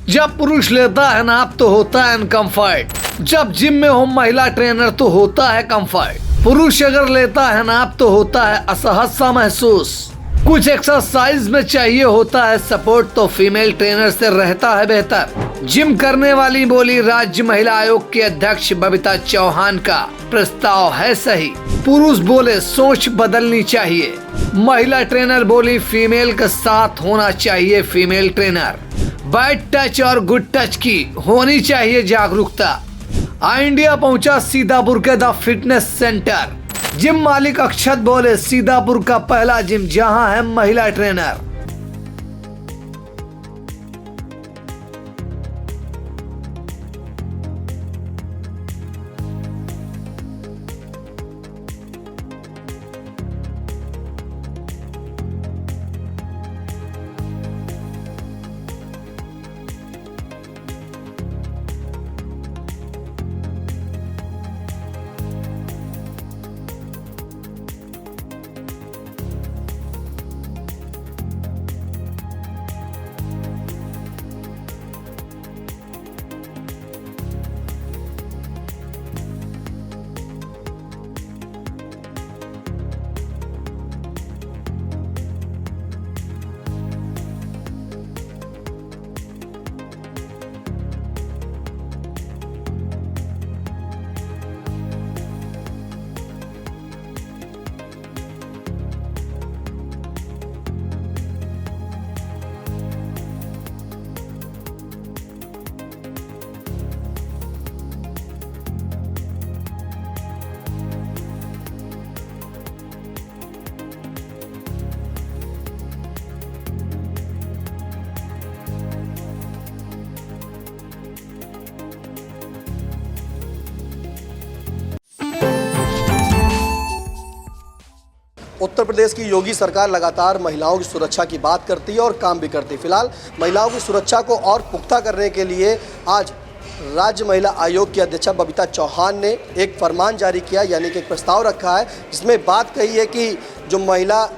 जब पुरुष लेता है नाप तो होता है अनकंफर्ट, जब जिम में हो महिला ट्रेनर तो होता है कंफर्ट। पुरुष अगर लेता है नाप तो होता है असहज सा महसूस, कुछ एक्सरसाइज में चाहिए होता है सपोर्ट तो फीमेल ट्रेनर से रहता है बेहतर। जिम करने वाली बोली राज्य महिला आयोग के अध्यक्ष बबीता चौहान का प्रस्ताव है सही। पुरुष बोले सोच बदलनी चाहिए। महिला ट्रेनर बोली फीमेल के साथ होना चाहिए फीमेल ट्रेनर। बैड टच और गुड टच की होनी चाहिए जागरूकता। इंडिया पहुंचा सीतापुर के द फिटनेस सेंटर। जिम मालिक अक्षत बोले सीतापुर का पहला जिम जहां है महिला ट्रेनर। उत्तर प्रदेश की योगी सरकार लगातार महिलाओं की सुरक्षा की बात करती है और काम भी करती है। फिलहाल महिलाओं की सुरक्षा को और पुख्ता करने के लिए आज राज्य महिला आयोग की अध्यक्षा बबीता चौहान ने एक फरमान जारी किया, यानी कि एक प्रस्ताव रखा है जिसमें बात कही है कि जो महिला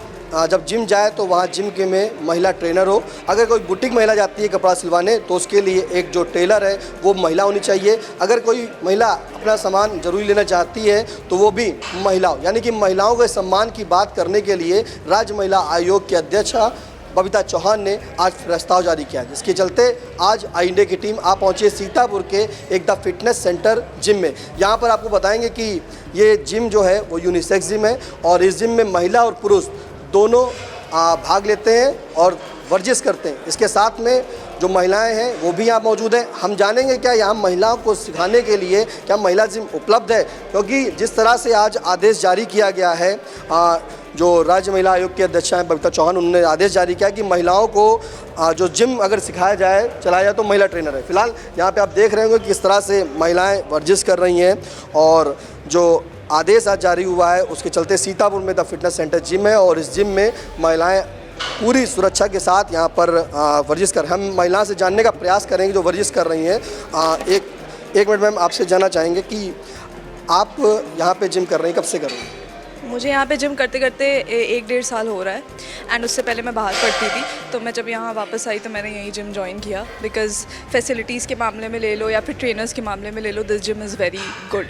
जब जिम जाए तो वहाँ जिम के में महिला ट्रेनर हो। अगर कोई बुटीक महिला जाती है कपड़ा सिलवाने तो उसके लिए एक जो टेलर है वो महिला होनी चाहिए। अगर कोई महिला अपना सामान जरूरी लेना चाहती है तो वो भी महिला हो, यानी कि महिलाओं के सम्मान की बात करने के लिए राज्य महिला आयोग के अध्यक्षा बबीता चौहान ने आज प्रस्ताव जारी किया, जिसके चलते आज इंडिया की टीम आ पहुंची सीतापुर के एक द फिटनेस सेंटर जिम में। यहाँ पर आपको बताएंगे कि ये जिम जो है वो यूनिसेक्स जिम है और इस जिम में महिला और पुरुष दोनों भाग लेते हैं और वर्जिश करते हैं। इसके साथ में जो महिलाएं हैं वो भी यहाँ मौजूद हैं। हम जानेंगे क्या यहाँ महिलाओं को सिखाने के लिए क्या महिला जिम उपलब्ध है, क्योंकि जिस तरह से आज आदेश जारी किया गया है, जो राज्य महिला आयोग के अध्यक्ष हैं बबीता चौहान, उन्होंने आदेश जारी किया कि महिलाओं को जो जिम अगर सिखाया जाए चलाया जाए तो महिला ट्रेनर है। फिलहाल यहाँ पे आप देख रहे होंगे कि किस तरह से महिलाएं वर्जिश कर रही हैं और जो आदेश आज जारी हुआ है उसके चलते सीतापुर में द फिटनेस सेंटर जिम है और इस जिम में महिलाएं पूरी सुरक्षा के साथ यहाँ पर वर्जिश कर। हम महिलाओं से जानने का प्रयास करेंगे जो वर्जिश कर रही हैं। एक मिनट मैम आपसे जानना चाहेंगे कि आप यहाँ पे जिम कर रही हैं, कब से कर रही हैं? मुझे यहाँ पे जिम करते करते 1-1.5 साल हो रहा है एंड उससे पहले मैं बाहर पढ़ती थी, तो मैं जब यहाँ वापस आई तो मैंने यही जिम ज्वाइन किया बिकॉज फैसिलिटीज़ के मामले में ले लो या फिर ट्रेनर्स के मामले में ले लो, this gym is very good.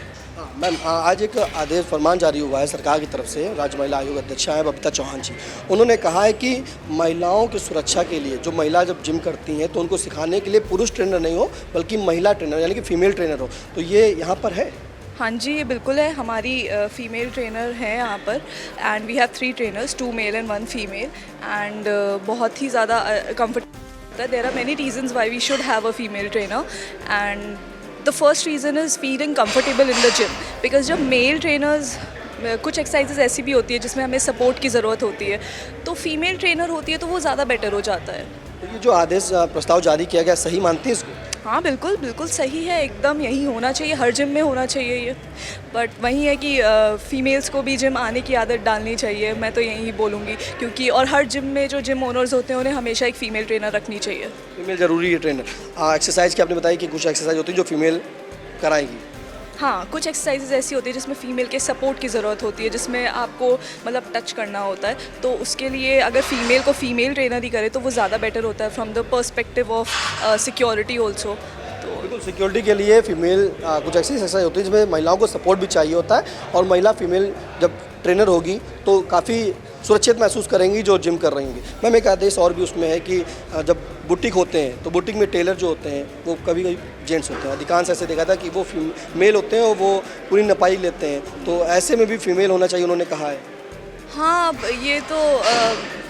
Ma'am आज एक आदेश फरमान जारी हुआ है सरकार की तरफ से, राज्य महिला आयोग अध्यक्षा हैं बबीता चौहान जी। उन्होंने कहा है कि महिलाओं की सुरक्षा के लिए जो महिला जब जिम करती हैं तो उनको सिखाने के लिए पुरुष ट्रेनर नहीं हो बल्कि महिला ट्रेनर यानी कि फीमेल ट्रेनर हो, तो ये यहाँ पर है? हाँ जी, ये बिल्कुल है। हमारी फीमेल ट्रेनर है यहाँ पर and we have 3 trainers, 2 male and 1 female and बहुत ही ज़्यादा comfort. There are many reasons why we should have a female trainer and the first reason is feeling comfortable in the gym because जब male trainers exercises एक्सरसाइजेज ऐसी भी होती है जिसमें हमें सपोर्ट की ज़रूरत होती है, तो फीमेल ट्रेनर होती है तो वो ज़्यादा बेटर हो जाता है। तो ये जो आदेश प्रस्ताव जारी किया गया सही मानती है इसको? हाँ बिल्कुल बिल्कुल सही है, एकदम यही होना चाहिए, हर जिम में होना चाहिए ये। बट वही है कि फ़ीमेल्स को भी जिम आने की आदत डालनी चाहिए, मैं तो यही बोलूँगी, क्योंकि और हर जिम में जो जिम ओनर्स होते हैं उन्हें हमेशा एक फ़ीमेल ट्रेनर रखनी चाहिए। फीमेल ज़रूरी है ट्रेनर। एक्सरसाइज की आपने बताई कि कुछ एक्सरसाइज होती है जो फीमेल कराएंगी। हाँ, कुछ एक्सरसाइजेज ऐसी होती है जिसमें फ़ीमेल के सपोर्ट की ज़रूरत होती है, जिसमें आपको मतलब टच करना होता है, तो उसके लिए अगर फ़ीमेल को फ़ीमेल ट्रेनर ही करे तो वो ज़्यादा बेटर होता है from the perspective of security also. बिल्कुल, सिक्योरिटी के लिए फीमेल कुछ ऐसी एक्सरसाइज होती है जिसमें महिलाओं को सपोर्ट भी चाहिए होता है, और महिला फीमेल जब ट्रेनर होगी तो काफ़ी सुरक्षित महसूस करेंगी जो जिम कर रही होंगी। मैम, एक आदेश और भी उसमें है कि जब बुटीक होते हैं तो बुटीक में टेलर जो होते हैं वो कभी कभी जेंट्स होते हैं, अधिकांश ऐसे देखा था कि वो मेल होते हैं और वो पूरी नपाई लेते हैं, तो ऐसे में भी फीमेल होना चाहिए उन्होंने कहा है। हाँ, ये तो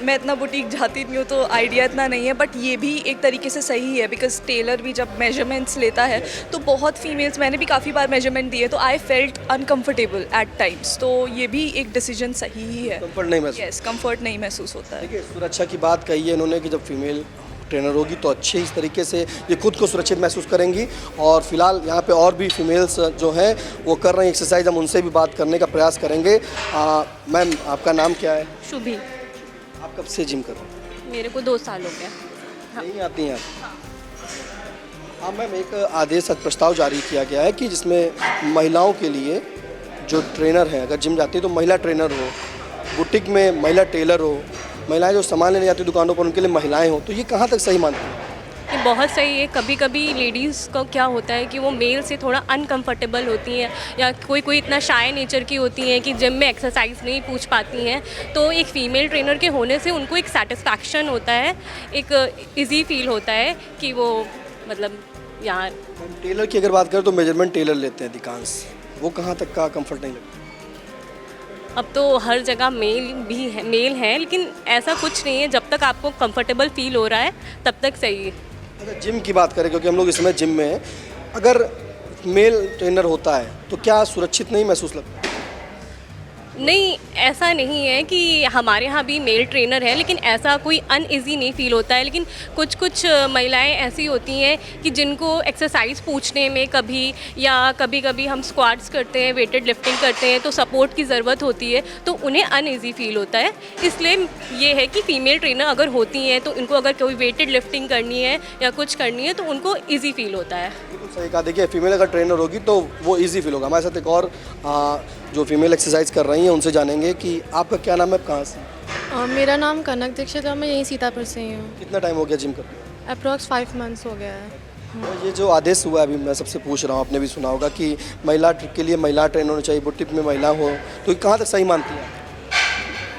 मैं इतना बुटीक जाती नहीं हूँ तो आइडिया इतना नहीं है, बट ये भी एक तरीके से सही है बिकॉज टेलर भी जब मेजरमेंट्स लेता है तो बहुत फीमेल्स, मैंने भी काफ़ी बार मेजरमेंट दिए तो I felt uncomfortable at times, तो ये भी एक डिसीजन सही ही है। कंफर्ट नहीं महसूस। यस, कंफर्ट नहीं महसूस होता है। देखिए, सुरक्षा की बात कही है इन्होंने कि जब फीमेल ट्रेनर होगी तो अच्छे इस तरीके से ये खुद को सुरक्षित महसूस करेंगी। और फिलहाल यहाँ पे और भी फीमेल्स जो हैं वो कर रही हैं एक्सरसाइज, हम उनसे भी बात करने का प्रयास करेंगे। मैम, आपका नाम क्या है? शुभी। आप कब से जिम कर रहे हैं? मेरे को 2 साल हो गया। नहीं आती हैं आप? हाँ मैम, एक आदेश प्रस्ताव जारी किया गया है कि जिसमें महिलाओं के लिए जो ट्रेनर हैं, अगर जिम जाती है तो महिला ट्रेनर हो, बुटीक में महिला टेलर हो, महिलाएं जो सामान लेने जाती दुकानों पर उनके लिए महिलाएं हो, तो ये कहाँ तक सही मानती हैं? ये बहुत सही है। कभी कभी लेडीज़ को क्या होता है कि वो मेल से थोड़ा अनकंफर्टेबल होती हैं, या कोई इतना शाय नेचर की होती हैं कि जिम में एक्सरसाइज नहीं पूछ पाती हैं, तो एक फ़ीमेल ट्रेनर के होने से उनको एक सेटिस्फैक्शन होता है, एक इजी फील होता है कि वो मतलब यहाँ। टेलर की अगर बात करें तो मेजरमेंट टेलर लेते हैं अधिकांश, वो कहाँ तक का कंफर्ट नहीं लगता? अब तो हर जगह मेल है, लेकिन ऐसा कुछ नहीं है। जब तक आपको कंफर्टेबल फील हो रहा है तब तक सही है। अगर जिम की बात करें, क्योंकि हम लोग इस समय जिम में हैं, अगर मेल ट्रेनर होता है तो क्या सुरक्षित नहीं महसूस लगता? नहीं, ऐसा नहीं है कि हमारे यहाँ भी मेल ट्रेनर है, लेकिन ऐसा कोई अनईजी नहीं फील होता है। लेकिन कुछ महिलाएं ऐसी होती हैं कि जिनको एक्सरसाइज पूछने में कभी हम स्क्वाट्स करते हैं, वेटेड लिफ्टिंग करते हैं, तो सपोर्ट की ज़रूरत होती है, तो उन्हें अनईजी फील होता है। इसलिए ये है कि फ़ीमेल ट्रेनर अगर होती हैं तो उनको अगर कोई वेटेड लिफ्टिंग करनी है या कुछ करनी है तो उनको ईजी फील होता है। बिल्कुल सही कहा। देखिए, फीमेल अगर ट्रेनर होगी तो वो ईजी फील होगा। हमारे साथ एक और जो फीमेल एक्सरसाइज कर रही हैं उनसे जानेंगे कि आपका क्या नाम है, आप कहाँ से? मेरा नाम कनक दीक्षित है, मैं यहीं सीतापुर से ही हूँ। कितना टाइम हो गया जिम करते? अप्रॉक्स 5 मंथ्स हो गया है। तो ये जो आदेश हुआ है, अभी मैं सबसे पूछ रहा हूँ, आपने भी सुना होगा कि महिला के लिए महिला ट्रेनर होनी चाहिए, बुटीक में महिला हो, तो ये कहाँ तक सही मानती हैं?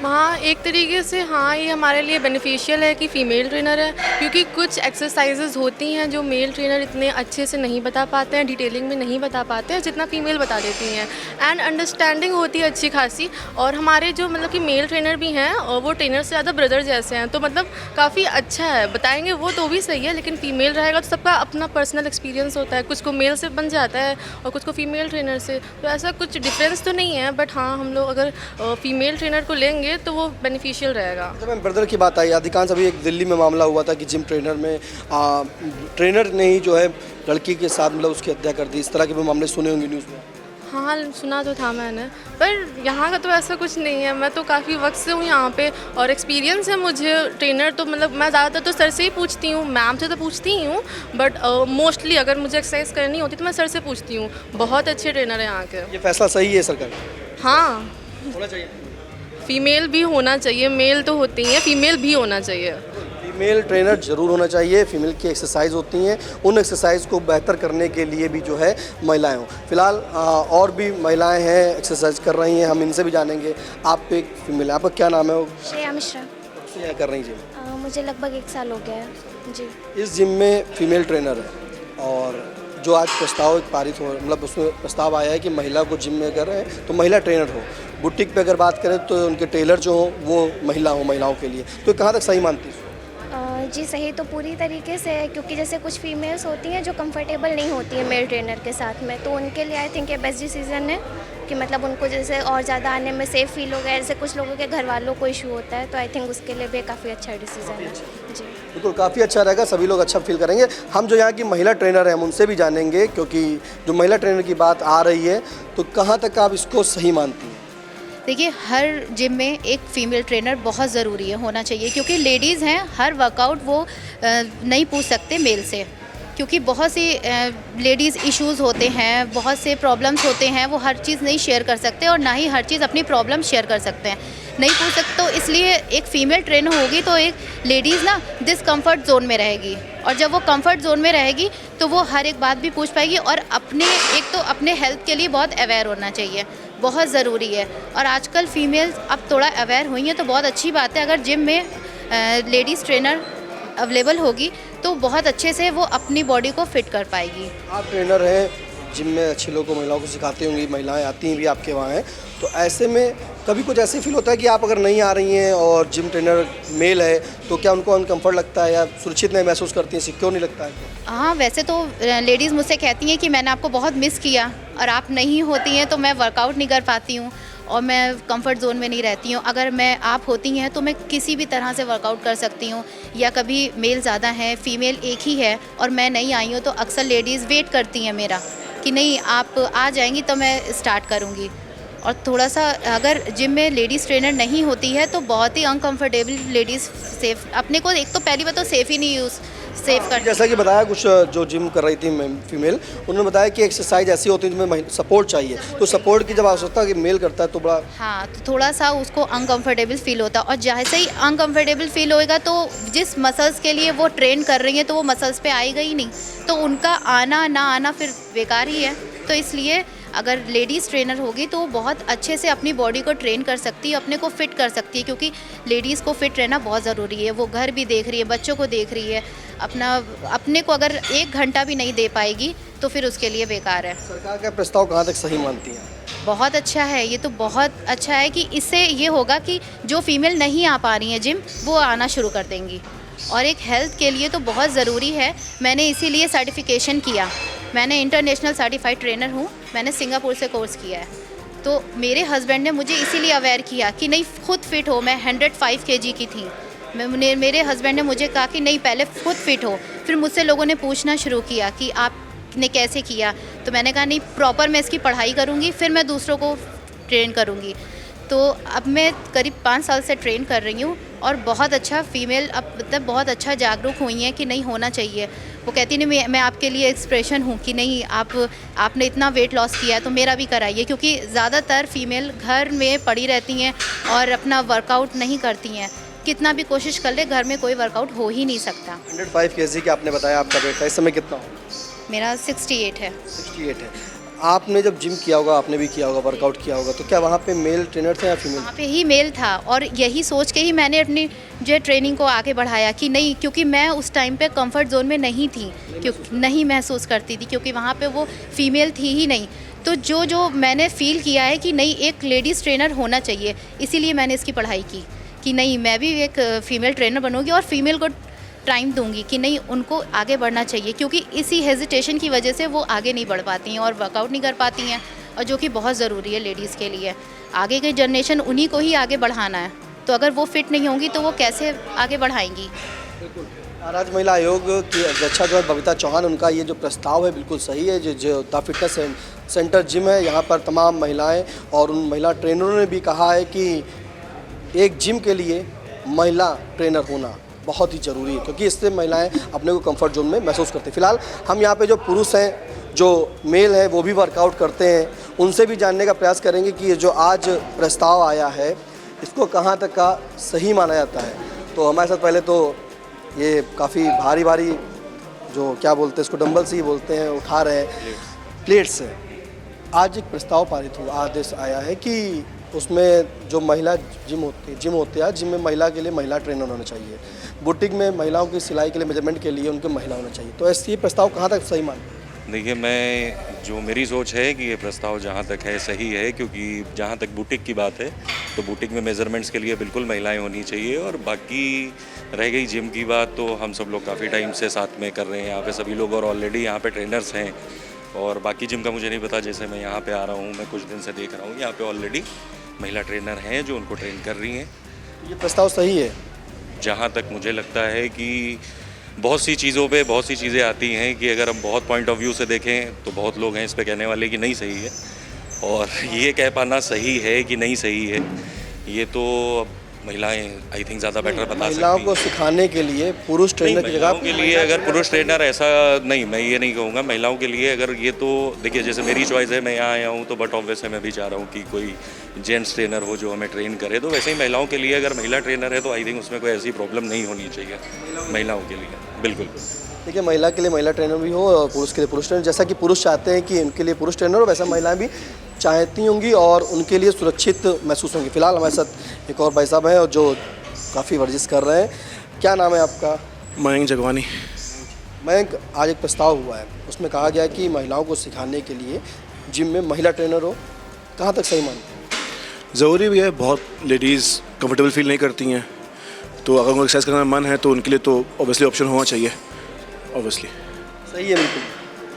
हाँ, एक तरीके से हाँ, ये हमारे लिए बेनिफिशियल है कि फ़ीमेल ट्रेनर है, क्योंकि कुछ एक्सरसाइजेज होती हैं जो मेल ट्रेनर इतने अच्छे से नहीं बता पाते हैं, डिटेलिंग में नहीं बता पाते हैं जितना फ़ीमेल बता देती हैं, एंड अंडरस्टैंडिंग होती है अच्छी खासी। और हमारे जो मतलब कि मेल ट्रेनर भी हैं और वो ट्रेनर से ज़्यादा ब्रदर जैसे हैं, तो मतलब काफ़ी अच्छा है। बताएंगे वो तो भी सही है, लेकिन फ़ीमेल रहेगा तो सबका अपना पर्सनल एक्सपीरियंस होता है, कुछ को मेल से बन जाता है और कुछ को फ़ीमेल ट्रेनर से, तो ऐसा कुछ डिफरेंस तो नहीं है। बट हाँ, हम लोग अगर फ़ीमेल ट्रेनर को लेंगे तो वो बेनिफिशियल रहेगा। जब मैं ब्रदर की बात आई, अधिकांश अभी एक दिल्ली में मामला हुआ था कि जिम ट्रेनर में ट्रेनर ने ही जो है लड़की के साथ मतलब उसकी हत्या कर दी, इस तरह के भी मामले सुने होंगे न्यूज़ में। हाँ, सुना तो था मैंने, पर यहाँ का तो ऐसा कुछ नहीं है। मैं तो काफ़ी वक्त से हूँ यहाँ पे और एक्सपीरियंस है मुझे। ट्रेनर तो मतलब मैं ज़्यादातर तो सर से ही पूछती हूँ, मैम से तो पूछती ही हूँ, बट मोस्टली अगर मुझे एक्सरसाइज करनी होती तो मैं सर से पूछती हूँ। बहुत अच्छे ट्रेनर हैं यहाँ के। ये फैसला सही है सरकार? हाँ, होना चाहिए। फीमेल भी होना चाहिए, मेल तो होते ही हैं, फीमेल भी होना चाहिए। फीमेल ट्रेनर ज़रूर होना चाहिए। फीमेल की एक्सरसाइज होती हैं, उन एक्सरसाइज को बेहतर करने के लिए भी जो है महिलाएं हों। फिलहाल और भी महिलाएं हैं एक्सरसाइज कर रही हैं, हम इनसे भी जानेंगे। आप एक फीमेल है, आपका क्या नाम है? श्रेया मिश्रा। कब से यहाँ कर रही जिम? मुझे लगभग 1 साल हो गया है जी। इस जिम में फीमेल ट्रेनर है, और जो आज प्रस्ताव पारित हो, मतलब उसमें प्रस्ताव आया है कि महिला को जिम में कर रहे हैं तो महिला ट्रेनर हो। बुटीक पे अगर बात करें तो उनके टेलर जो हो वो महिला हो, महिलाओं के लिए, तो कहाँ तक सही मानती है? जी सही तो पूरी तरीके से है, क्योंकि जैसे कुछ फीमेल्स होती हैं जो कंफर्टेबल नहीं होती है मेल ट्रेनर के साथ में, तो उनके लिए आई थिंक ये बेस्ट डिसीजन है कि मतलब उनको जैसे और ज़्यादा आने में सेफ़ फील हो गया। जैसे कुछ लोगों के घर वालों को इशू होता है, तो आई थिंक उसके लिए भी काफ़ी अच्छा डिसीजन है जी। बिल्कुल, काफ़ी अच्छा रहेगा, सभी लोग अच्छा फील करेंगे। हम जो यहाँ की महिला ट्रेनर हैं हम उनसे भी जानेंगे, क्योंकि जो महिला ट्रेनर की बात आ रही है तो कहाँ तक आप इसको सही मानती हैं? देखिए, हर जिम में एक फ़ीमेल ट्रेनर बहुत ज़रूरी है, होना चाहिए, क्योंकि लेडीज़ हैं, हर वर्कआउट वो नहीं पूछ सकते मेल से। क्योंकि बहुत सी लेडीज़ इश्यूज़ होते हैं, बहुत से प्रॉब्लम्स होते हैं, वो हर चीज़ नहीं शेयर कर सकते और ना ही हर चीज़ अपनी प्रॉब्लम शेयर कर सकते हैं, नहीं पूछ सकते। तो इसलिए एक फ़ीमेल ट्रेनर होगी तो एक लेडीज़ ना डिसकम्फर्ट जोन में रहेगी, और जब वो कंफर्ट जोन में रहेगी तो वो हर एक बात भी पूछ पाएगी, और अपने एक तो अपने हेल्थ के लिए बहुत अवेयर होना चाहिए, बहुत ज़रूरी है। और आजकल फ़ीमेल्स अब थोड़ा अवेयर हुई हैं तो बहुत अच्छी बात है। अगर जिम में लेडीज़ ट्रेनर अवेलेबल होगी तो बहुत अच्छे से वो अपनी बॉडी को फिट कर पाएगी। आप ट्रेनर हैं, जिम में अच्छे लोगों को, महिलाओं को सिखाती होंगी, महिलाएं आती हैं भी आपके वहाँ हैं, तो ऐसे में कभी कुछ ऐसे फील होता है कि आप अगर नहीं आ रही हैं और जिम ट्रेनर मेल है तो क्या उनको अनकम्फर्ट लगता है या सुरक्षित नहीं महसूस करती हैं, सिक्योर नहीं लगता है? हाँ, वैसे तो लेडीज़ मुझसे कहती हैं कि मैंने आपको बहुत मिस किया और आप नहीं होती हैं तो मैं वर्कआउट नहीं कर पाती हूँ और मैं कंफर्ट जोन में नहीं रहती हूँ। अगर मैं आप होती हैं तो मैं किसी भी तरह से वर्कआउट कर सकती हूँ। या कभी मेल ज़्यादा है, फीमेल एक ही है और मैं नहीं आई हूँ तो अक्सर लेडीज़ वेट करती हैं मेरा कि नहीं आप आ जाएंगी तो मैं स्टार्ट करूँगी। और थोड़ा सा अगर जिम में लेडीज़ ट्रेनर नहीं होती है तो बहुत ही अनकंफर्टेबल लेडीज़ सेफ अपने को, एक तो पहली बात तो सेफ़ ही नहीं यूज़ सेफ कर। जैसा कि बताया कुछ जो जिम कर रही थी फीमेल, उन्होंने बताया कि एक्सरसाइज ऐसी होती है जिसमें सपोर्ट चाहिए, तो सपोर्ट की जब आवश्यकता कि मेल करता है तो बड़ा हाँ, तो थोड़ा सा उसको अनकंफर्टेबल फील होता है। और जैसे ही अनकंफर्टेबल फील होएगा तो जिस मसल्स के लिए वो ट्रेन कर रही हैं तो वो मसल्स पे आएगा ही नहीं, तो उनका आना ना आना फिर बेकार ही है। तो इसलिए अगर लेडीज़ ट्रेनर होगी तो वो बहुत अच्छे से अपनी बॉडी को ट्रेन कर सकती है, अपने को फिट कर सकती है, क्योंकि लेडीज़ को फिट रहना बहुत ज़रूरी है। वो घर भी देख रही है, बच्चों को देख रही है, अपने को अगर 1 घंटा भी नहीं दे पाएगी तो फिर उसके लिए बेकार है। सरकार का प्रस्ताव कहाँ तक सही मानती हैं? बहुत अच्छा है, ये तो बहुत अच्छा है कि इससे ये होगा कि जो फीमेल नहीं आ पा रही हैं जिम वो आना शुरू कर देंगी, और एक हेल्थ के लिए तो बहुत ज़रूरी है। मैंने इसीलिए सर्टिफिकेशन किया, मैंने इंटरनेशनल सर्टिफाइड ट्रेनर हूँ, मैंने सिंगापुर से कोर्स किया है। तो मेरे हस्बैंड ने मुझे इसीलिए अवेयर किया कि नहीं खुद फिट हो। मैं 105 kg की थी, मेरे हस्बैंड ने मुझे कहा कि नहीं पहले खुद फिट हो। फिर मुझसे लोगों ने पूछना शुरू किया कि आपने कैसे किया, तो मैंने कहा नहीं प्रॉपर मैं इसकी पढ़ाई करूँगी फिर मैं दूसरों को ट्रेन करूँगी। तो अब मैं करीब 5 साल से ट्रेन कर रही हूँ और बहुत अच्छा फीमेल अब मतलब बहुत अच्छा जागरूक हुई हैं कि नहीं होना चाहिए। वो कहती नहीं मैं आपके लिए एक्सप्रेशन हूँ कि नहीं आपने इतना वेट लॉस किया है तो मेरा भी कराइए, क्योंकि ज़्यादातर फीमेल घर में पड़ी रहती हैं और अपना वर्कआउट नहीं करती हैं। कितना भी कोशिश कर ले घर में कोई वर्कआउट हो ही नहीं सकता। 105 kg का आपने बताया आपका वेट है, इस समय कितना हो? मेरा 68 है। 68 है। आपने जब जिम किया होगा, आपने भी किया होगा, वर्कआउट किया होगा, तो क्या वहाँ पे मेल ट्रेनर थे या फीमेल? वहाँ पे ही मेल था और यही सोच के ही मैंने अपनी जो ट्रेनिंग को आगे बढ़ाया कि नहीं, क्योंकि मैं उस टाइम पे कंफर्ट जोन में नहीं थी, क्योंकि नहीं महसूस करती थी, क्योंकि वहाँ पे वो फीमेल थी ही नहीं। तो जो मैंने फ़ील किया है कि नहीं एक लेडीज़ ट्रेनर होना चाहिए, इसीलिए मैंने इसकी पढ़ाई की कि नहीं मैं भी एक फ़ीमेल ट्रेनर बनूँगी और फीमेल को टाइम दूंगी कि नहीं उनको आगे बढ़ना चाहिए, क्योंकि इसी हेजिटेशन की वजह से वो आगे नहीं बढ़ पाती हैं और वर्कआउट नहीं कर पाती हैं, और जो कि बहुत ज़रूरी है लेडीज़ के लिए। आगे की जनरेशन उन्हीं को ही आगे बढ़ाना है, तो अगर वो फिट नहीं होंगी तो वो कैसे आगे बढ़ाएंगी। राज्य महिला आयोग की अध्यक्षा जो है बबीता चौहान, उनका ये जो प्रस्ताव है बिल्कुल सही है। जो द फिटनेस सेंटर जिम है, यहाँ पर तमाम महिलाएँ और उन महिला ट्रेनरों ने भी कहा है कि एक जिम के लिए महिला ट्रेनर होना बहुत ही ज़रूरी है, क्योंकि इससे महिलाएं अपने को कंफर्ट जोन में महसूस करती हैं। फिलहाल हम यहाँ पे जो पुरुष हैं, जो मेल हैं, वो भी वर्कआउट करते हैं, उनसे भी जानने का प्रयास करेंगे कि ये जो आज प्रस्ताव आया है इसको कहाँ तक का सही माना जाता है। तो हमारे साथ पहले तो ये काफ़ी भारी भारी जो क्या बोलते हैं इसको, डंबल से ही बोलते हैं, उठा रहे हैं, प्लेट्स है। आज एक प्रस्ताव पारित हुआ, आदेश आया है कि उसमें जो महिला जिम होते हैं, जिम में महिला के लिए महिला ट्रेनर होना चाहिए, बुटीक में महिलाओं की सिलाई के लिए मेजरमेंट के लिए उनके महिला होना चाहिए। तो ऐसे ये प्रस्ताव कहाँ तक सही मानते हैं? देखिए, मेरी सोच है कि ये प्रस्ताव जहाँ तक है सही है, क्योंकि जहाँ तक बुटीक की बात है तो बुटीक में मेजरमेंट्स के लिए बिल्कुल महिलाएं होनी चाहिए। और बाकी रह गई जिम की बात, तो हम सब लोग काफ़ी टाइम से साथ में कर रहे हैं यहाँ पे सभी लोग, और ऑलरेडी यहाँ पे ट्रेनर्स हैं। और बाकी जिम का मुझे नहीं पता, जैसे मैं यहाँ पे आ रहा हूँ, मैं कुछ दिन से देख रहा हूँ यहाँ पे ऑलरेडी महिला ट्रेनर हैं जो उनको ट्रेन कर रही हैं। ये प्रस्ताव सही है? जहाँ तक मुझे लगता है कि बहुत सी चीज़ों पे बहुत सी चीज़ें आती हैं कि अगर हम बहुत पॉइंट ऑफ व्यू से देखें तो बहुत लोग हैं इस पे कहने वाले कि नहीं सही है, और ये कह पाना सही है कि नहीं सही है ये तो महिलाएं आई थिंक ज़्यादा बेटर बता महिलाओं सकती को हैं। सिखाने के लिए पुरुष नहीं, ट्रेनर की महिलाओं जगह के लिए अगर पुरुष ट्रेनर ऐसा नहीं, मैं ये नहीं कहूँगा। महिलाओं के लिए अगर ये तो देखिए, जैसे मेरी चॉइस है, मैं यहाँ आया हूँ तो बट ऑब्वियस है मैं भी चाह रहा हूँ कि कोई जेंट्स ट्रेनर हो जो हमें ट्रेन करे। तो वैसे ही महिलाओं के लिए अगर महिला ट्रेनर है तो आई थिंक उसमें कोई ऐसी प्रॉब्लम नहीं होनी चाहिए महिलाओं के लिए, बिल्कुल। देखिए, महिला के लिए महिला ट्रेनर भी हो और पुरुष के लिए पुरुष ट्रेनर, जैसा कि पुरुष चाहते हैं कि उनके लिए पुरुष ट्रेनर हो, वैसा महिलाएं भी चाहती होंगी और उनके लिए सुरक्षित महसूस होंगी। फिलहाल हमारे साथ एक और भाई साहब हैं और जो काफ़ी वर्जिश कर रहे हैं। क्या नाम है आपका? मयंक जगवानी। मयंक, आज एक प्रस्ताव हुआ है, उसमें कहा गया कि महिलाओं को सिखाने के लिए जिम में महिला ट्रेनर हो, कहाँ तक सही मानते हैं? ज़रूरी भी है, बहुत लेडीज़ कंफर्टेबल फील नहीं करती हैं, तो अगर उनको एक्सरसाइज करने का मन है तो उनके लिए तो ऑब्वियसली ऑप्शन होना चाहिए। ऑब्वियसली सही है, बिल्कुल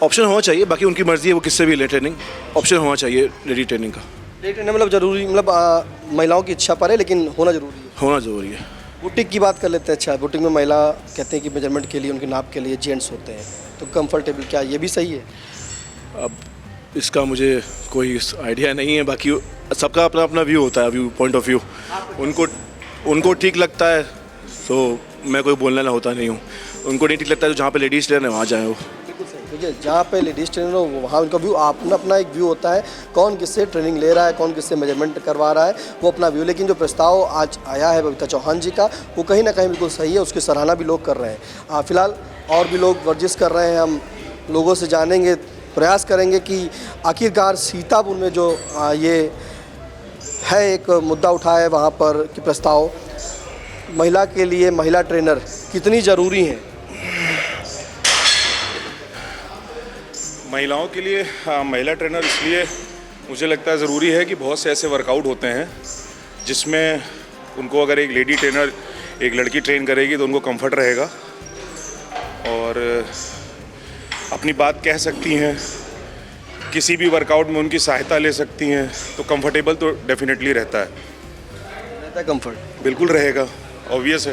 ऑप्शन होना चाहिए, बाकी उनकी मर्ज़ी है वो किससे भी ले ट्रेनिंग, ऑप्शन होना चाहिए लेडी ट्रेनिंग का। लेडी ट्रेनर मतलब ज़रूरी, मतलब महिलाओं की इच्छा पर है लेकिन होना ज़रूरी है। होना ज़रूरी है। बुटीक की बात कर लेते हैं। अच्छा, बुटीक में महिला कहते हैं कि मेजरमेंट के लिए, उनके नाप के लिए जेंट्स होते हैं, तो कंफर्टेबल, क्या ये भी सही है? अब इसका मुझे कोई आइडिया नहीं है, बाकी सबका अपना अपना व्यू होता है, व्यू पॉइंट ऑफ व्यू। उनको ठीक लगता है तो मैं कोई बोलने वाला होता नहीं हूँ। उनको नहीं ठीक लगता है तो जहाँ पे लेडीज़ ट्रेनर है वहाँ जाएँ वो। बिल्कुल सही। देखिए, जहाँ पे लेडीज़ ट्रेनर हो वहाँ उनका व्यू, अपना अपना एक व्यू होता है, कौन किससे ट्रेनिंग ले रहा है, कौन किससे मेजरमेंट करवा रहा है, वो अपना व्यू। लेकिन जो प्रस्ताव आज आया है बबीता चौहान जी का, वो कहीं ना कहीं बिल्कुल सही है, उसकी सराहना भी लोग कर रहे हैं। फिलहाल और भी लोग वर्जिश कर रहे हैं, हम लोगों से जानेंगे, प्रयास करेंगे कि आखिरकार सीतापुर में जो ये है एक मुद्दा उठाया है वहाँ पर कि प्रस्ताव महिला के लिए महिला ट्रेनर कितनी ज़रूरी हैं। महिलाओं के लिए महिला ट्रेनर इसलिए मुझे लगता है ज़रूरी है कि बहुत से ऐसे वर्कआउट होते हैं जिसमें उनको अगर एक लेडी ट्रेनर एक लड़की ट्रेन करेगी तो उनको कंफर्ट रहेगा और अपनी बात कह सकती हैं, किसी भी वर्कआउट में उनकी सहायता ले सकती हैं, तो कंफर्टेबल तो डेफिनेटली रहता है कंफर्ट बिल्कुल रहेगा, ऑब्वियस है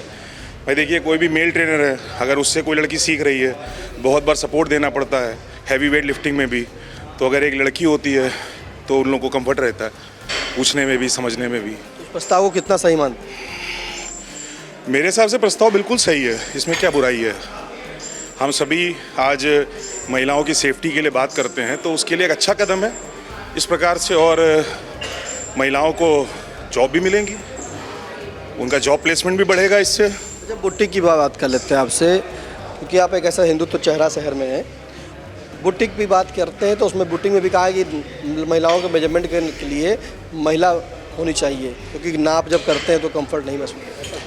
भाई। देखिए, कोई भी मेल ट्रेनर है, अगर उससे कोई लड़की सीख रही है, बहुत बार सपोर्ट देना पड़ता है हैवी वेट लिफ्टिंग में भी, तो अगर एक लड़की होती है तो उन लोगों को कंफर्ट रहता है पूछने में भी, समझने में भी। प्रस्ताव को कितना सही मानते? मेरे हिसाब से प्रस्ताव बिल्कुल सही है, इसमें क्या बुराई है। हम सभी आज महिलाओं की सेफ्टी के लिए बात करते हैं तो उसके लिए एक अच्छा कदम है इस प्रकार से, और महिलाओं को जॉब भी मिलेंगी, उनका जॉब प्लेसमेंट भी बढ़ेगा इससे। जब बुटीक की बात कर लेते हैं आपसे, क्योंकि आप एक ऐसा हिंदुत्व चेहरा शहर में है, बुटीक की बात करते हैं तो उसमें बुटीक में भी कहा है कि महिलाओं के मेजरमेंट करने के लिए महिला होनी चाहिए, क्योंकि नाप जब करते हैं तो कंफर्ट नहीं महसूस होता।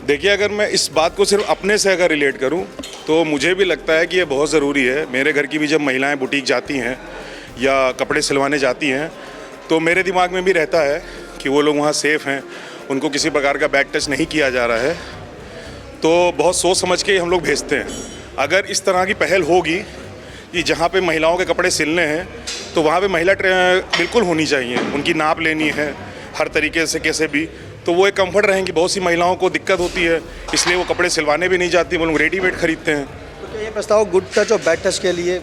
देखिए, अगर मैं इस बात को सिर्फ अपने से अगर रिलेट करूं तो मुझे भी लगता है कि ये बहुत ज़रूरी है। मेरे घर की भी जब महिलाएं बुटीक जाती हैं या कपड़े सिलवाने जाती हैं तो मेरे दिमाग में भी रहता है कि वो लोग वहाँ सेफ़ हैं, उनको किसी प्रकार का बैक टच नहीं किया जा रहा है, तो बहुत सोच समझ के हम लोग भेजते हैं। अगर इस तरह की पहल होगी कि जहाँ पे महिलाओं के कपड़े सिलने हैं तो वहाँ पे महिला बिल्कुल होनी चाहिए, उनकी नाप लेनी है हर तरीके से कैसे भी, तो वो एक कंफर्ट रहेंगी। बहुत सी महिलाओं को दिक्कत होती है, इसलिए वो कपड़े सिलवाने भी नहीं जाती, वो लोग रेडीमेड खरीदते हैं। तो क्या ये प्रस्ताव गुड टच और बैड टच के लिए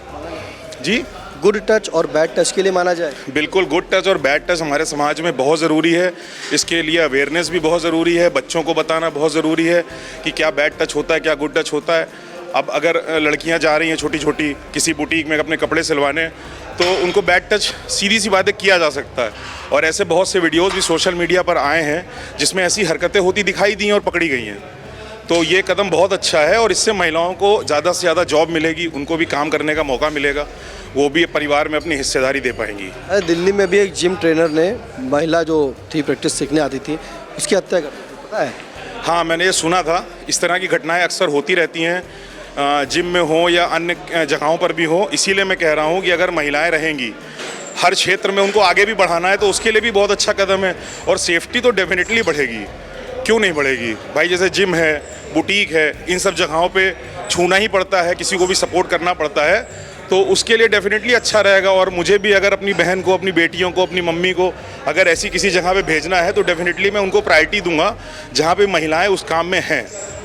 जी, गुड टच और बैड टच के लिए माना जाए? बिल्कुल, गुड टच और बैड टच हमारे समाज में बहुत ज़रूरी है। इसके लिए अवेयरनेस भी बहुत ज़रूरी है, बच्चों को बताना बहुत ज़रूरी है कि क्या बैड टच होता है, क्या गुड टच होता है। अब अगर लड़कियां जा रही हैं छोटी छोटी किसी बुटीक में अपने कपड़े सिलवाने, तो उनको बैड टच सीधी सी बातें किया जा सकता है, और ऐसे बहुत से वीडियोस भी सोशल मीडिया पर आए हैं जिसमें ऐसी हरकतें होती दिखाई दी और पकड़ी गई हैं। तो ये कदम बहुत अच्छा है और इससे महिलाओं को ज़्यादा से ज़्यादा जॉब मिलेगी, उनको भी काम करने का मौका मिलेगा, वो भी परिवार में अपनी हिस्सेदारी दे पाएंगी। दिल्ली में भी एक जिम ट्रेनर ने महिला जो थी प्रैक्टिस सीखने आती थी, उसकी हत्या कर दी, पता है? हाँ, मैंने ये सुना था। इस तरह की घटनाएं अक्सर होती रहती हैं, जिम में हो या अन्य जगहों पर भी हो। इसीलिए मैं कह रहा हूँ कि अगर महिलाएं रहेंगी हर क्षेत्र में, उनको आगे भी बढ़ाना है तो उसके लिए भी बहुत अच्छा कदम है, और सेफ्टी तो डेफिनेटली बढ़ेगी, क्यों नहीं बढ़ेगी भाई। जैसे जिम है, बुटीक है, इन सब जगहों पे छूना ही पड़ता है, किसी को भी सपोर्ट करना पड़ता है, तो उसके लिए डेफिनेटली अच्छा रहेगा। और मुझे भी अगर अपनी बहन को, अपनी बेटियों को, अपनी मम्मी को अगर ऐसी किसी जगह पे भेजना है तो डेफिनेटली मैं उनको प्रायोरिटी दूंगा जहाँ पे महिलाएं उस काम में हैं।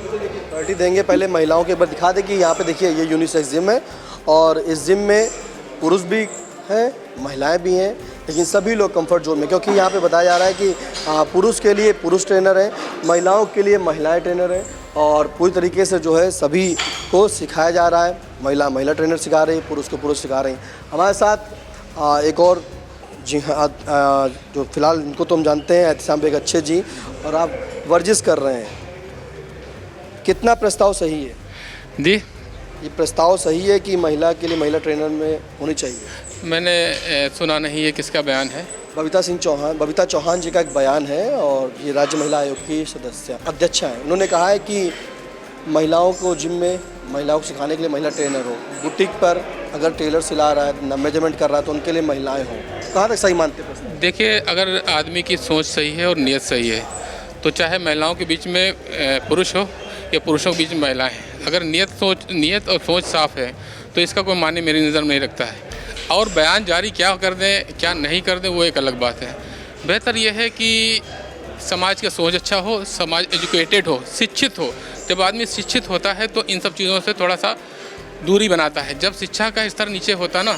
प्रायोरिटी देंगे। पहले महिलाओं के ऊपर दिखा दें कि यहाँ पे देखिए ये यूनिसेक्स जिम है और इस जिम में पुरुष भी हैं, महिलाएं भी हैं, लेकिन सभी लोग कंफर्ट जोन में, क्योंकि यहाँ पे बताया जा रहा है कि पुरुष के लिए पुरुष ट्रेनर हैं, महिलाओं के लिए महिलाएं ट्रेनर हैं और पूरी तरीके से जो है सभी को सिखाया जा रहा है। महिला ट्रेनर सिखा रही है, पुरुष को पुरुष सिखा रहे हैं। हमारे साथ एक और जी हाँ जो फिलहाल इनको तो हम जानते हैं, एहतिसाम बेग अच्छे जी, और आप वर्जिश कर रहे हैं, कितना प्रस्ताव सही है जी? ये प्रस्ताव सही है कि महिला के लिए महिला ट्रेनर में होनी चाहिए? मैंने सुना नहीं है, किसका बयान है? बबीता चौहान जी का एक बयान है और ये राज्य महिला आयोग की अध्यक्ष हैं। उन्होंने कहा है कि महिलाओं को जिम में महिलाओं को सिखाने के लिए महिला ट्रेनर हो, बुटीक पर अगर टेलर सिला रहा है, मेजरमेंट कर रहा है तो उनके लिए महिलाएं हों। कहाँ तक सही मानते हैं? देखिए, अगर आदमी की सोच सही है और नीयत सही है तो चाहे महिलाओं के बीच में पुरुष हो या पुरुषों के बीच में महिलाएं, अगर नीयत और सोच साफ़ है तो इसका कोई मायने मेरी नज़र में नहीं रखता है। और बयान जारी क्या कर दें क्या नहीं कर दें वो एक अलग बात है। बेहतर यह है कि समाज का सोच अच्छा हो, समाज एजुकेटेड हो, शिक्षित हो। जब आदमी शिक्षित होता है तो इन सब चीज़ों से थोड़ा सा दूरी बनाता है। जब शिक्षा का स्तर नीचे होता ना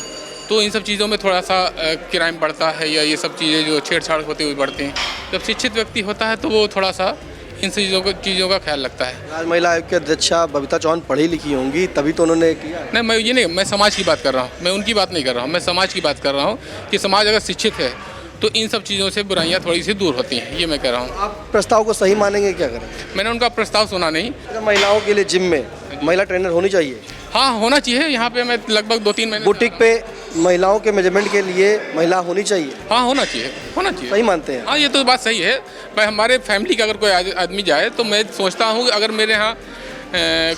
तो इन सब चीज़ों में थोड़ा सा क्राइम बढ़ता है या ये सब चीज़ें जो छेड़छाड़ होती हुई बढ़ती हैं। जब शिक्षित व्यक्ति होता है तो वो थोड़ा सा इन चीज़ों का ख्याल रखता है। राज्य महिला आयोग की अध्यक्षा बबीता चौहान पढ़ी लिखी होंगी, तभी तो उन्होंने किया। नहीं, मैं समाज की बात कर रहा हूँ, मैं उनकी बात नहीं कर रहा हूँ, मैं समाज की बात कर रहा हूँ कि समाज अगर शिक्षित है तो इन सब चीज़ों से बुराइयाँ थोड़ी सी दूर होती हैं, ये मैं कह रहा हूँ। आप प्रस्ताव को सही मानेंगे? क्या करें? मैंने उनका प्रस्ताव सुना नहीं। महिलाओं के लिए जिम में महिला ट्रेनर होनी चाहिए? हाँ, होना चाहिए। यहाँ पे मैं लगभग 2-3 महीने बुटीक पे महिलाओं के मेजरमेंट के लिए महिला होनी चाहिए? हाँ, होना चाहिए। सही मानते हैं? हाँ, ये तो बात सही है। मैं हमारे फैमिली का अगर कोई आदमी जाए तो मैं सोचता हूँ कि अगर मेरे यहाँ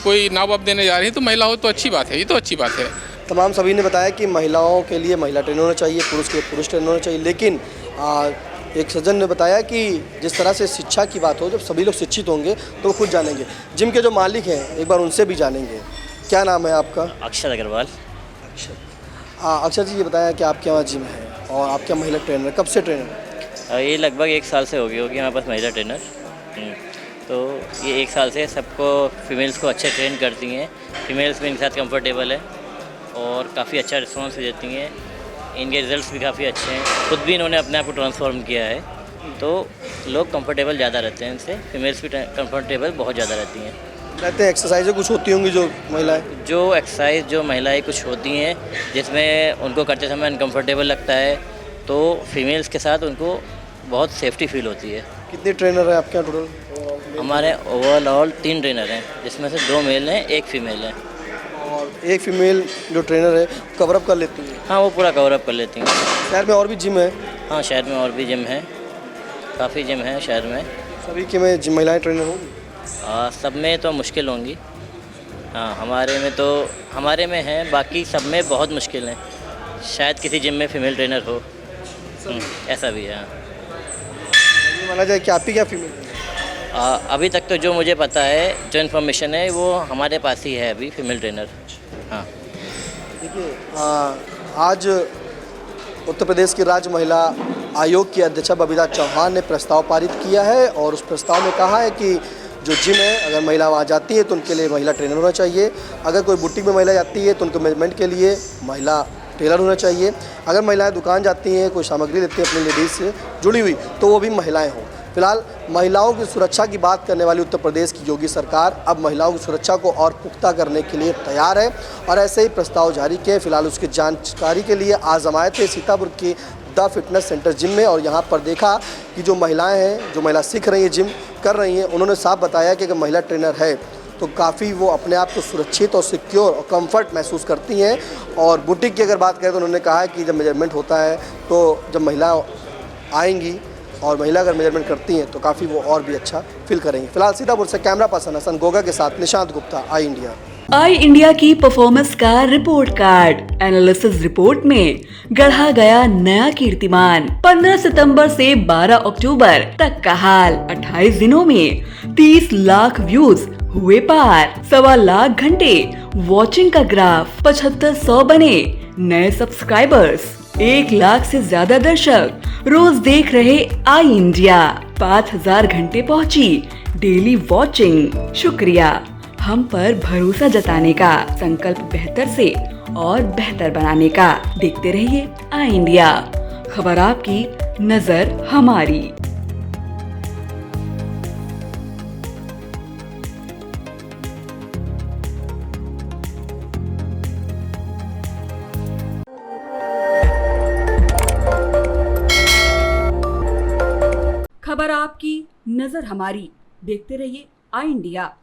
कोई नाव वाव देने जा रही है तो महिला हो तो अच्छी बात है, ये तो अच्छी बात है। तमाम सभी ने बताया कि महिलाओं के लिए महिला ट्रेनर होना चाहिए, पुरुष के लिए पुरुष ट्रेनर होना चाहिए। लेकिन एक सज्जन ने बताया कि जिस तरह से शिक्षा की बात हो, जब सभी लोग शिक्षित होंगे तो वो खुद जानेंगे। जिम के जो मालिक हैं एक बार उनसे भी जानेंगे। क्या नाम है आपका? अक्षर अग्रवाल। अक्षर जी, ये बताया कि आपके यहाँ जिम है और आपके महिला ट्रेनर, कब से ट्रेनर? ये लगभग 1 साल से होगी हमारे पास महिला ट्रेनर। तो ये 1 साल से सबको फीमेल्स को अच्छे ट्रेन करती हैं। फीमेल्स भी इनके साथ कंफर्टेबल है और काफ़ी अच्छा रिस्पॉन्स भी देती हैं। इनके रिजल्ट्स भी काफ़ी अच्छे हैं। खुद भी इन्होंने अपने आप को ट्रांसफॉर्म किया है, तो लोग कंफर्टेबल ज़्यादा रहते हैं इनसे। फीमेल्स भी कंफर्टेबल बहुत ज़्यादा रहती हैं। रहते हैं एक्सरसाइजें कुछ होती होंगी जो एक्सरसाइज जो महिलाएं कुछ होती हैं जिसमें उनको करते समय अनकम्फर्टेबल लगता है, तो फीमेल्स के साथ उनको बहुत सेफ्टी फील होती है। कितने ट्रेनर हैं आपके यहाँ टोटल? हमारे ओवरऑल 3 ट्रेनर हैं, जिसमें से 2 मेल हैं, 1 फीमेल है। और एक फीमेल जो ट्रेनर है कवरअप कर लेती है? हाँ, वो पूरा कवरअप कर लेती हैं। शहर में और भी जिम है? हाँ, शहर में और भी जिम है, काफ़ी जिम है शहर में। सभी के में जिम महिलाएँ ट्रेनर होंगी? सब में तो मुश्किल होंगी। हाँ, हमारे में है, बाकी सब में बहुत मुश्किल है। शायद किसी जिम में फीमेल ट्रेनर हो, ऐसा भी है। ये माना जाए कि आप ही क्या फीमेल? अभी तक तो जो मुझे पता है, जो इन्फॉर्मेशन है वो हमारे पास ही है अभी, फीमेल ट्रेनर। हाँ, देखिए, आज उत्तर प्रदेश की राज्य महिला आयोग की अध्यक्षा बबीता चौहान ने प्रस्ताव पारित किया है और उस प्रस्ताव में कहा है कि जो जिम है, अगर महिला वहाँ जाती है तो उनके लिए महिला ट्रेनर होना चाहिए। अगर कोई बुटीक में महिला जाती है तो उनको मेजरमेंट के लिए महिला टेलर होना चाहिए। अगर महिलाएं दुकान जाती हैं, कोई सामग्री लेती हैं अपनी लेडीज़ से जुड़ी हुई, तो वो भी महिलाएं हों। फिलहाल महिलाओं की सुरक्षा की बात करने वाली उत्तर प्रदेश की योगी सरकार अब महिलाओं की सुरक्षा को और पुख्ता करने के लिए तैयार है और ऐसे ही प्रस्ताव जारी किए। फिलहाल उसकी जानकारी के लिए आज हम आए थे सीतापुर की द फिटनेस सेंटर जिम में और यहाँ पर देखा कि जो महिलाएं हैं, जो महिला सीख रही हैं, जिम कर रही हैं, उन्होंने साफ बताया कि अगर महिला ट्रेनर है तो काफ़ी वो अपने आप को सुरक्षित और सिक्योर और कंफर्ट महसूस करती हैं। और बुटीक की अगर बात करें तो उन्होंने कहा कि जब मेजरमेंट होता है तो जब महिला आएंगी और महिला अगर मेजरमेंट करती हैं तो काफ़ी वो और भी अच्छा फील करेंगी। फिलहाल सीतापुर से कैमरा पर्सन हसन गोगा के साथ निशांत गुप्ता, आई इंडिया। आई इंडिया की परफॉर्मेंस का रिपोर्ट कार्ड एनालिसिस रिपोर्ट में गढ़ा गया नया कीर्तिमान। 15 सितंबर से 12 अक्टूबर तक का हाल, 28 दिनों में 30 लाख व्यूज हुए पार, 1.25 लाख घंटे वॉचिंग का ग्राफ, 7500 बने नए सब्सक्राइबर्स, 1 लाख से ज्यादा दर्शक रोज देख रहे आई इंडिया, 5000 घंटे पहुंची डेली वॉचिंग। शुक्रिया हम पर भरोसा जताने का, संकल्प बेहतर से और बेहतर बनाने का। देखते रहिए आई इंडिया। खबर आपकी, नजर हमारी। खबर आपकी, नजर हमारी। देखते रहिए आई इंडिया।